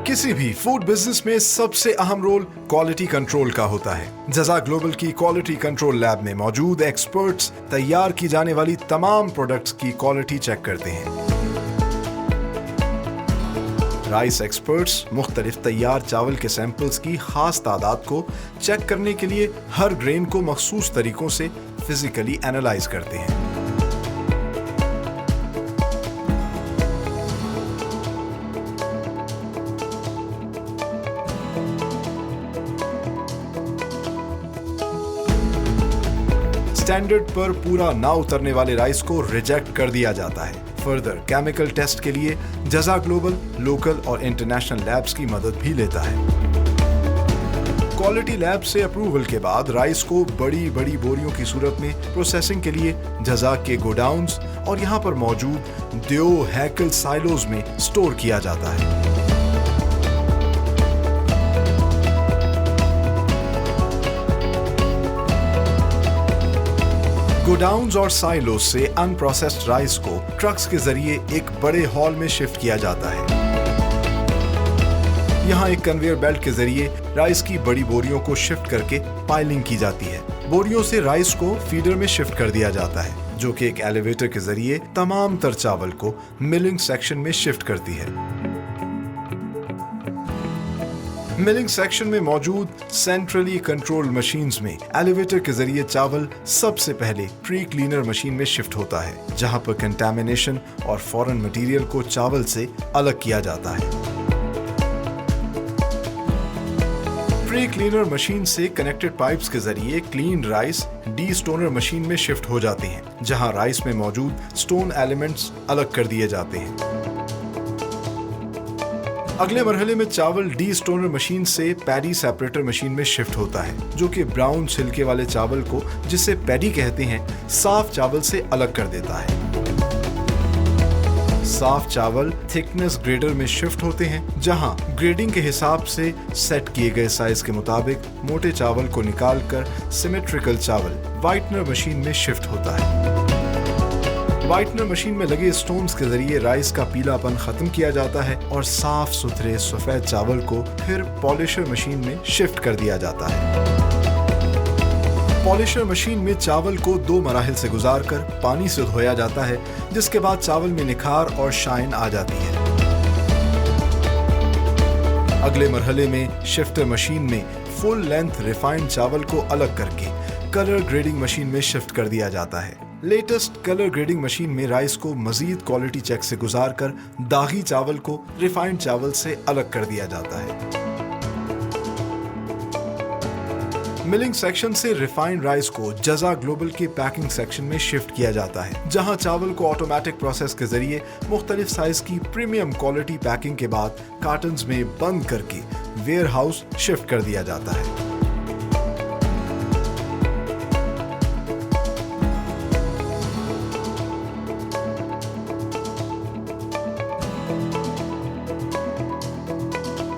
किसी भी food business में सबसे अहम रोल क्वालिटी कंट्रोल का होता है। जज़ा ग्लोबल की क्वालिटी कंट्रोल लैब में मौजूद एक्सपर्ट्स तैयार की जाने वाली तमाम प्रोडक्ट्स की क्वालिटी चेक करते हैं। राइस एक्सपर्ट्स मुख्तलिफ तैयार चावल के सैंपल्स की खास तादाद को चेक करने के लिए हर ग्रेन को मखसूस तरीकों से फिजिकली एनालाइज करते हैं। स्टैंडर्ड पर पूरा ना उतरने वाले राइस को रिजेक्ट कर दिया जाता है। फर्दर केमिकल टेस्ट के लिए जज़ा ग्लोबल लोकल और इंटरनेशनल लैब्स की मदद भी लेता है। क्वालिटी लैब से अप्रूवल के बाद राइस को बड़ी बड़ी बोरियों की सूरत में प्रोसेसिंग के लिए जज़ा के गोडाउन्स और यहाँ पर मौजूद द्यो हैकल साइलोज में स्टोर किया जाता है। गोडाउन्स और साइलोस से अनप्रोसेस्ड राइस को ट्रक्स के जरिए एक बड़े हॉल में शिफ्ट किया जाता है। यहाँ एक कन्वेयर बेल्ट के जरिए राइस की बड़ी बोरियों को शिफ्ट करके पाइलिंग की जाती है। बोरियों से राइस को फीडर में शिफ्ट कर दिया जाता है, जो कि एक एलिवेटर के जरिए तमाम तर चावल को मिलिंग सेक्शन में शिफ्ट करती है। मिलिंग सेक्शन में मौजूद सेंट्रली कंट्रोल्ड मशीन्स में एलिवेटर के जरिए चावल सबसे पहले प्री क्लीनर मशीन में शिफ्ट होता है, जहां पर कंटामिनेशन और फॉरेन मटेरियल को चावल से अलग किया जाता है। प्री क्लीनर मशीन से कनेक्टेड पाइप्स के जरिए clean rice D stoner machine में शिफ्ट हो जाते हैं, जहां राइस में मौजूद स्टोन एलिमेंट्स अलग कर दिए जाते हैं। अगले मरहले में चावल डी स्टोनर मशीन से पैडी सेपरेटर मशीन में शिफ्ट होता है, जो कि ब्राउन छिलके वाले चावल को, जिसे पैडी कहते हैं, साफ चावल से अलग कर देता है। साफ चावल थिकनेस ग्रेडर में शिफ्ट होते हैं, जहां ग्रेडिंग के हिसाब से सेट किए गए साइज के मुताबिक मोटे चावल को निकालकर सिमेट्रिकल चावल व्हाइटनर मशीन में शिफ्ट होता है। व्हाइटनर मशीन में लगे स्टोन्स के जरिए राइस का पीलापन खत्म किया जाता है और साफ सुथरे सफेद चावल को फिर पॉलिशर मशीन में शिफ्ट कर दिया जाता है। पॉलिशर मशीन में चावल को 2 मराहिल से गुजारकर पानी से धोया जाता है, जिसके बाद चावल में निखार और शाइन आ जाती है। अगले मरहले में शिफ्टर मशीन में फुल लेंथ रिफाइंड चावल को अलग करके कलर ग्रेडिंग मशीन में शिफ्ट कर दिया जाता है। लेटेस्ट कलर ग्रेडिंग मशीन में राइस को मजीद क्वालिटी चेक से गुजारकर दागी चावल को रिफाइंड चावल से अलग कर दिया जाता है। मिलिंग सेक्शन से रिफाइंड राइस को जज़ा ग्लोबल के पैकिंग सेक्शन में शिफ्ट किया जाता है, जहां चावल को ऑटोमेटिक प्रोसेस के जरिए मुख्तलिफ साइज की प्रीमियम क्वालिटी पैकिंग के बाद कार्टन्स में बंद करके वेयर हाउस शिफ्ट कर दिया जाता है।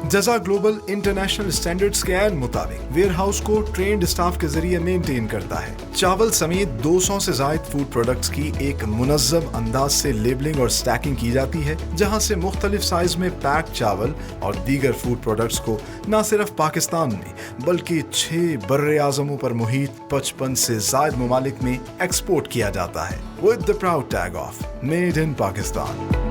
जज़ा ग्लोबल इंटरनेशनल स्टैंडर्ड्स के ऐन मुताबिक वेयर हाउस को ट्रेन्ड स्टाफ के जरिए मेंटेन करता है। चावल समेत 200 से ज्यादा फूड प्रोडक्ट्स की एक मुनज़्ज़म अंदाज से लेबलिंग और स्टैकिंग की जाती है, जहां से मुख्तलिफ साइज में पैक चावल और दीगर फूड प्रोडक्ट्स को न सिर्फ पाकिस्तान में बल्कि 6 बर्रे आज़मों पर मुहित 55 से ज्यादा ममालिक में एक्सपोर्ट किया जाता है, with the proud tag of made in Pakistan.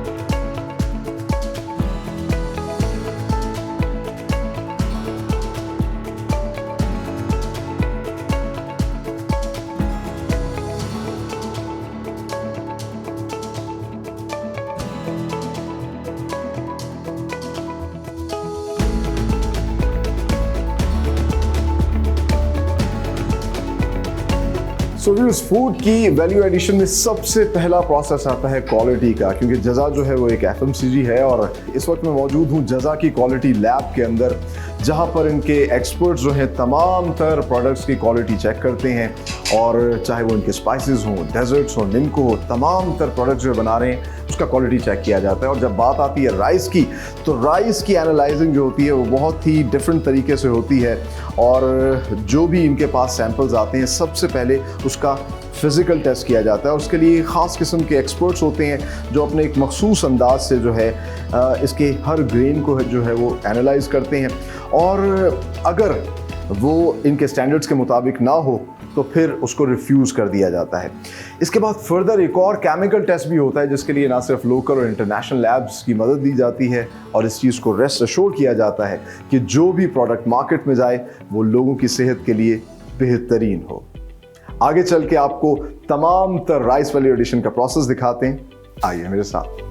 Food की वैल्यू एडिशन में सबसे पहला प्रोसेस आता है क्वालिटी का, क्योंकि जज़ा जो है वो एक FMCG है और इस वक्त मैं मौजूद हूँ जज़ा की क्वालिटी लैब के अंदर, जहाँ पर इनके एक्सपर्ट्स जो हैं तमाम तर प्रोडक्ट्स की क्वालिटी चेक करते हैं, और चाहे वो इनके स्पाइसेस हों, डेजर्ट्स हों, निम्को हो, तमाम तर प्रोडक्ट्स जो बना रहे हैं उसका क्वालिटी चेक किया जाता है। और जब बात आती है राइस की, तो राइस की एनालाइजिंग जो होती है वो बहुत ही डिफरेंट तरीके से होती है, और जो भी इनके पास सैंपल्स आते हैं सबसे पहले उसका फिजिकल टेस्ट किया जाता है और उसके लिए ख़ास किस्म के एक्सपर्ट्स होते हैं जो अपने एक मखसूस अंदाज से जो है इसके हर ग्रेन को जो है वो एनालाइज करते हैं, और अगर वो इनके स्टैंडर्ड्स के मुताबिक ना हो तो फिर उसको रिफ्यूज़ कर दिया जाता है। इसके बाद फर्दर एक और केमिकल टेस्ट भी होता है जिसके लिए ना सिर्फ लोकल और इंटरनेशनल लैब्स की मदद दी जाती है, और इस चीज़ को रेस्ट अश्योर किया जाता है कि जो भी प्रोडक्ट मार्केट में जाए वो लोगों की सेहत के लिए बेहतरीन हो। आगे चल के आपको तमाम तर राइस वैल्यू एडिशन का प्रोसेस दिखाते हैं, आइए मेरे साथ।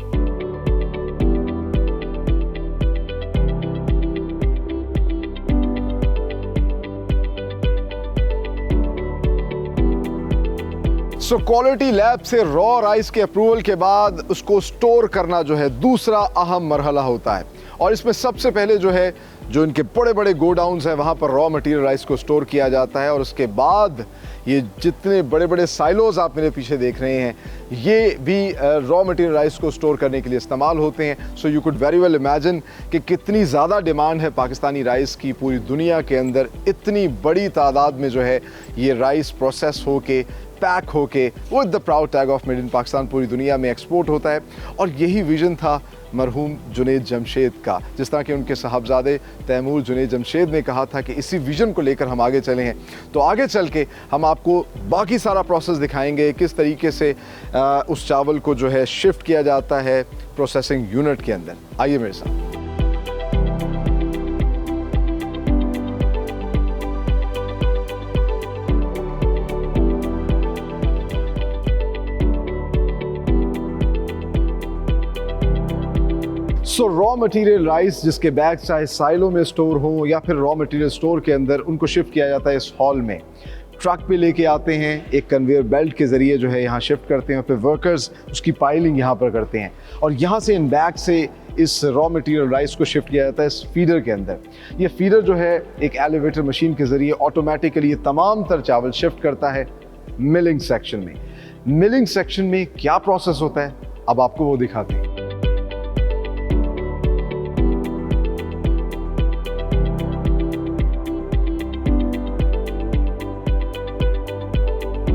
सो क्वालिटी लैब से रॉ राइस के अप्रूवल के बाद उसको स्टोर करना जो है दूसरा अहम मरहला होता है, और इसमें सबसे पहले जो है जो इनके बड़े बड़े गोडाउन्स हैं वहाँ पर रॉ मटेरियल राइस को स्टोर किया जाता है, और उसके बाद ये जितने बड़े बड़े साइलोज आप मेरे पीछे देख रहे हैं ये भी रॉ मटेरियल राइस को स्टोर करने के लिए इस्तेमाल होते हैं। So you could very well imagine कि कितनी ज़्यादा डिमांड है पाकिस्तानी राइस की पूरी दुनिया के अंदर। इतनी बड़ी तादाद में जो है ये राइस प्रोसेस होके पैक होके with the proud tag of made in Pakistan पूरी दुनिया में एक्सपोर्ट होता है। और यही विजन था मरहूम जुनैद जमशेद का, जिस तरह के उनके साहबजादे तैमूर जुनैद जमशेद ने कहा था कि इसी विजन को लेकर हम आगे चले हैं। तो आगे चल के हम आपको बाकी सारा प्रोसेस दिखाएंगे, किस तरीके से उस चावल को जो है शिफ्ट किया जाता है प्रोसेसिंग यूनिट के अंदर। आइए मेरे साथ। सो रॉ मटेरियल राइस जिसके बैग चाहे साइलों में स्टोर हो या फिर रॉ मटेरियल स्टोर के अंदर, उनको शिफ्ट किया जाता है इस हॉल में। ट्रक पे लेके आते हैं, एक कन्वेयर बेल्ट के ज़रिए जो है यहाँ शिफ्ट करते हैं, फिर वर्कर्स उसकी पाइलिंग यहाँ पर करते हैं, और यहाँ से इन बैग से इस रॉ मटेरियल राइस को शिफ्ट किया जाता है इस फीडर के अंदर। ये फीडर जो है एक एलिवेटर मशीन के ज़रिए ऑटोमेटिकली तमाम तर चावल शिफ्ट करता है मिलिंग सेक्शन में। मिलिंग सेक्शन में क्या प्रोसेस होता है अब आपको वो दिखाते हैं।